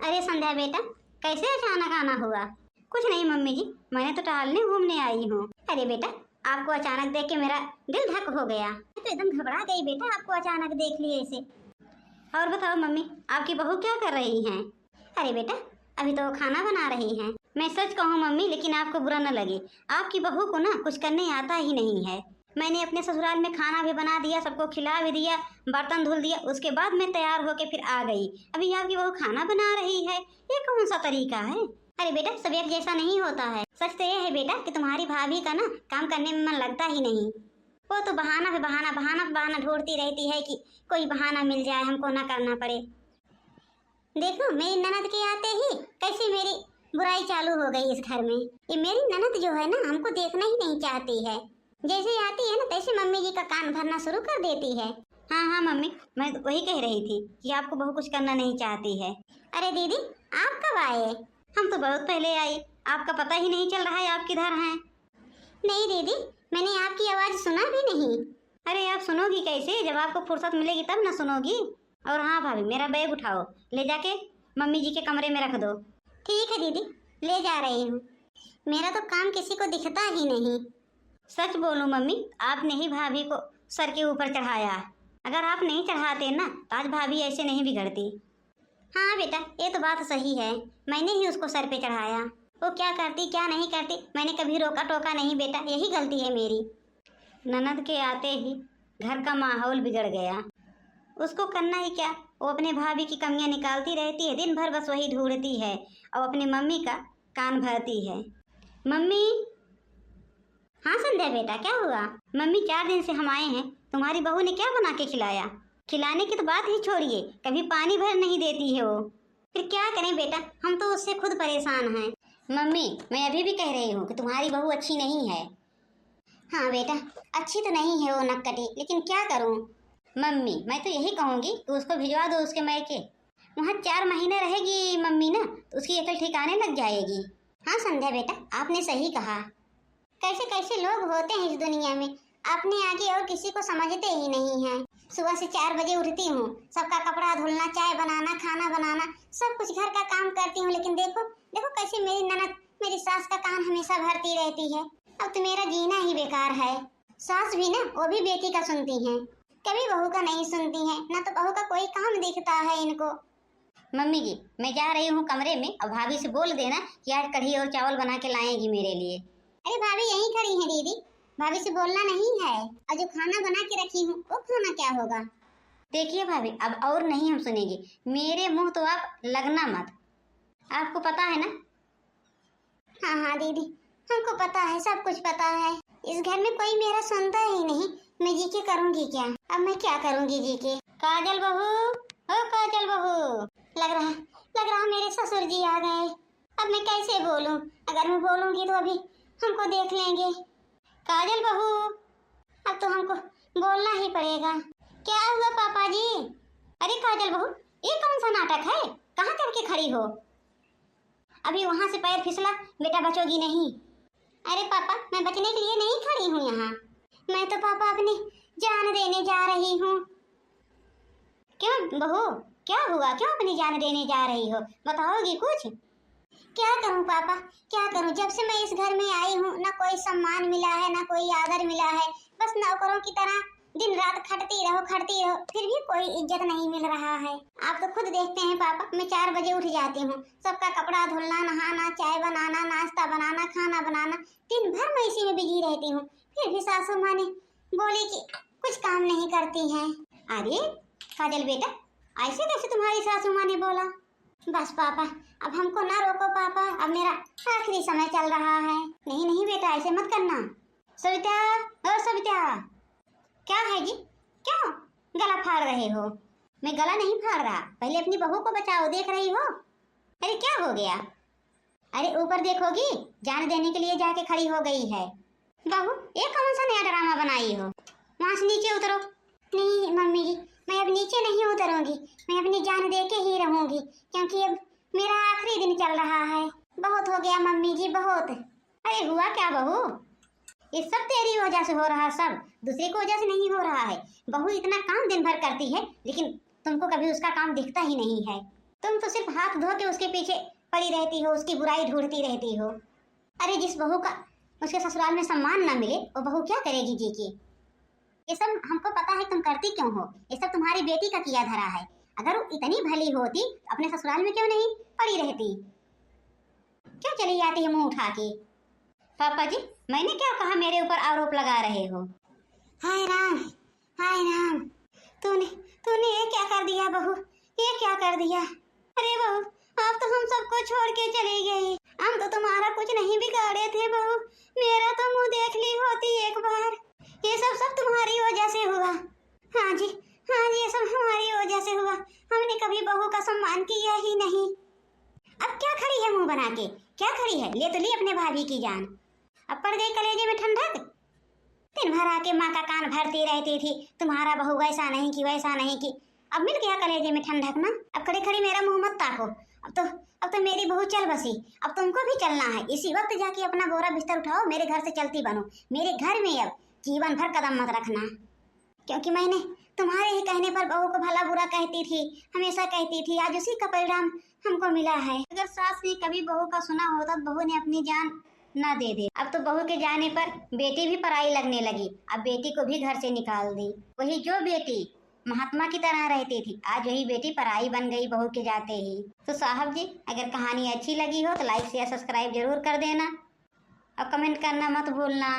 अरे संध्या बेटा, कैसे अचानक आना हुआ? कुछ नहीं मम्मी जी, मैंने तो टहलने घूमने आई हूँ। अरे बेटा, आपको अचानक देख के मेरा दिल धक हो गया। मैं तो एकदम घबरा गई बेटा, आपको अचानक देख लिए ऐसे। और बताओ मम्मी, आपकी बहू क्या कर रही हैं? अरे बेटा, अभी तो खाना बना रही हैं। मैं सच कहूँ मम्मी, लेकिन आपको बुरा न लगे, आपकी बहू को ना कुछ करने आता ही नहीं है। मैंने अपने ससुराल में खाना भी बना दिया, सबको खिला भी दिया, बर्तन धुल दिया, उसके बाद मैं तैयार होके फिर आ गई। अभी आपकी बहू खाना बना रही है, ये कौन सा तरीका है? अरे बेटा, सब एक जैसा नहीं होता है। सच तो ये है बेटा कि तुम्हारी भाभी का ना काम करने में मन लगता ही नहीं। वो तो बहाना पे बहाना, बहाना पे बहाना ढूंढती रहती है कि कोई बहाना मिल जाए, हमको ना करना पड़े। देखो मेरी ननद के आते ही कैसी मेरी बुराई चालू हो गई इस घर में। ये मेरी ननद जो है ना, हमको देखना ही नहीं चाहती है। जैसे ही आती है ना, तैसे मम्मी जी का कान भरना शुरू कर देती है। हाँ हाँ मम्मी, मैं वही कह रही थी कि आपको बहू कुछ करना नहीं चाहती है। अरे दीदी, आप कब आए? हम तो बहुत पहले आई, आपका पता ही नहीं चल रहा है आप किधर हैं। नहीं दीदी, मैंने आपकी आवाज़ सुना भी नहीं। अरे आप सुनोगी कैसे, जब आपको फुर्सत मिलेगी तब ना सुनोगी। और हाँ भाभी, मेरा बैग उठाओ, ले जाके मम्मी जी के कमरे में रख दो। ठीक है दीदी, ले जा रही हूँ। मेरा तो काम किसी को दिखता ही नहीं। सच बोलूं मम्मी, आपने ही भाभी को सर के ऊपर चढ़ाया। अगर आप नहीं चढ़ाते ना तो आज भाभी ऐसे नहीं बिगड़ती। हाँ बेटा, ये तो बात सही है, मैंने ही उसको सर पे चढ़ाया। वो क्या करती क्या नहीं करती, मैंने कभी रोका टोका नहीं बेटा, यही गलती है मेरी। ननद के आते ही घर का माहौल बिगड़ गया। उसको करना ही क्या, वो अपने भाभी की कमियां निकालती रहती है, दिन भर बस वही ढूंढती है और अपनी मम्मी का कान भरती है। मम्मी। हाँ संध्या बेटा, क्या हुआ? मम्मी, 4 दिन से हम आए हैं, तुम्हारी बहू ने क्या बना के खिलाया? खिलाने की तो बात ही छोड़िए, कभी पानी भर नहीं देती है वो। फिर क्या करें बेटा, हम तो उससे खुद परेशान हैं। मम्मी, मैं अभी भी कह रही हूँ कि तुम्हारी बहू अच्छी नहीं है। हाँ बेटा, अच्छी तो नहीं है वो नक्कटी, लेकिन क्या करूँ? मम्मी, मैं तो यही कहूँगी कि उसको भिजवा दो उसके मैके। वहाँ 4 महीने रहेगी मम्मी ना, तो उसकी अकल ठिकाने लग जाएगी। हाँ संध्या बेटा, आपने सही कहा। कैसे कैसे लोग होते हैं इस दुनिया में, अपने आगे और किसी को समझते ही नहीं हैं। सुबह से 4 बजे उठती हूँ, सबका कपड़ा धुलना, चाय बनाना, खाना बनाना, सब कुछ घर का काम करती हूँ, लेकिन देखो देखो कैसे मेरी ननद, मेरी सास का कान हमेशा भरती रहती है। अब तो मेरा जीना ही बेकार है। सास भी ना, वो भी बेटी का सुनती हैं, कभी बहू का नहीं सुनती हैं, ना तो बहू का कोई काम दिखता है इनको। मम्मी जी, मैं जा रही हूँ कमरे में, और भाभी से बोल देना कि आज कढ़ी और चावल बना के लाएंगी मेरे लिए। अरे भाभी यहीं खड़ी हैं दीदी, भाभी से बोलना नहीं है। और जो खाना बना के रखी हूँ वो खाना क्या होगा? देखिए भाभी, अब और नहीं हम सुनेंगे, मेरे मुंह तो आप लगना मत, आपको पता है ना। हाँ हाँ दीदी, हमको पता है, सब कुछ पता है। इस घर में कोई मेरा सुनता ही नहीं, मैं जी के करूँगी क्या? अब मैं क्या करूँगी जी के? काजल बहू, ओ काजल बहू, लग रहा मेरे ससुर जी आ गए। अब मैं कैसे बोलूँ? अगर मैं बोलूँगी तो अभी हमको देख लेंगे। काजल बहू, अब तो हमको बोलना ही पड़ेगा। क्या हुआ पापा जी? अरे काजल बहू, ये कौन सा नाटक है, कहाँ चढ़ के खड़ी हो? अभी वहाँ से पैर फिसला, बेटा बचोगी नहीं। अरे पापा, मैं बचने के लिए नहीं खड़ी हूँ यहाँ, मैं तो पापा अपनी जान देने जा रही हूँ। क्यों बहू, क्या हुआ, क्यों अपनी जान देने जा रही हो, बताओगी कुछ? क्या करूं पापा, क्या करूं, जब से मैं इस घर में आई हूं ना कोई सम्मान मिला है, ना कोई आदर मिला है। बस नौकरों की तरह दिन रात खटती रहो, फिर भी कोई इज्जत नहीं मिल रहा है। आप तो खुद देखते हैं पापा, मैं 4 बजे उठ जाती हूँ, सबका कपड़ा धुलना, नहाना, चाय बनाना, नाश्ता बनाना, खाना बनाना, दिन भर मैं इसी में बिजी रहती हूँ। फिर भी सासू माँ ने बोली कि कुछ काम नहीं करती हैं। अरे काजल बेटा, ऐसे कैसे तुम्हारी सासू माँ ने बोला? बस पापा, अब हमको ना रोको पापा, अब मेरा आखिरी समय चल रहा है। नहीं नहीं बेटा, ऐसे मत करना। सविता, ओ सविता, क्या है जी, क्यों गला फाड़ रहे हो? मैं गला नहीं फाड़ रहा, पहले अपनी बहू को बचाओ, देख रही हो? अरे क्या हो गया? अरे ऊपर देखोगी, जान देने के लिए जाके खड़ी हो गई है। बहू, ये कौन सा नया ड्रामा बनाई हो? वहाँ से नीचे उतरो। नहीं मम्मी जी, मैं अब नीचे नहीं उतरूंगी, मैं अपनी जान दे के ही रहूंगी, क्योंकि अब मेरा आखिरी दिन चल रहा है। बहुत हो गया मम्मी जी, बहुत। अरे हुआ क्या बहू? ये सब तेरी वजह से हो रहा, सब दूसरे की वजह से नहीं हो रहा है। बहू इतना काम दिन भर करती है, लेकिन तुमको कभी उसका काम दिखता ही नहीं है। तुम तो सिर्फ हाथ धो के उसके पीछे पड़ी रहती हो, उसकी बुराई ढूंढती रहती हो। अरे जिस बहू का उसके ससुराल में सम्मान ना मिले वो बहू क्या करेगी जी की। ये सब हमको पता है तुम करती क्यों हो, ये सब तुम्हारी बेटी का किया धरा है। अगर वो इतनी भली होती अपने ससुराल में क्यों नहीं पड़ी रहती, क्यों चली जाती है मुंह उठा के। पापा जी मैंने क्या कहा मेरे ऊपर आरोप लगा रहे हो। हाय राम हाय राम, तूने तूने ये क्या कर दिया बहू, ये क्या कर दिया। अरे बहू आप तो हम सबको छोड़ के चली गई, हम तो तुम्हारा कुछ नहीं बिगाड़े थे बहू, मेरा तो मुंह देख ली होती एक बार। ये सब तुम्हारी वजह से हुआ। हाँ जी ये सब हमारी वजह से हुआ, हमने कभी बहू का सम्मान किया ही नहीं। अब क्या खड़ी है मुंह बना के, क्या खड़ी है, ले तो ली अपने भाभी की जान, अब पड़ गई कलेजे में ठंडक। दिन भर आके माँ का कान भरती रहती थी, तुम्हारा बहू वैसा नहीं की वैसा नहीं की, अब मिल गया कलेजे में ठंडक ना। अब खड़ी खड़ी मेरा मुंह मत ताको, अब तो मेरी बहू चल बसी, अब तुमको भी चलना है। इसी वक्त जाके अपना बोरा बिस्तर उठाओ, मेरे घर से चलती बनो, मेरे घर में अब जीवन भर कदम मत रखना। क्योंकि मैंने तुम्हारे ही कहने पर बहू को भला बुरा कहती थी, हमेशा कहती थी, आज उसी का परिणाम हमको मिला है। अगर सास ने कभी बहू का सुना होता तो बहू ने अपनी जान ना दे दे। अब तो बहू के जाने पर बेटी भी पराई लगने लगी, अब बेटी को भी घर से निकाल दी। वही जो बेटी महात्मा की तरह रहती थी, आज वही बेटी पराई बन गई बहू के जाते ही। तो साहब जी अगर कहानी अच्छी लगी हो तो लाइक शेयर सब्सक्राइब जरूर कर देना और कमेंट करना मत भूलना।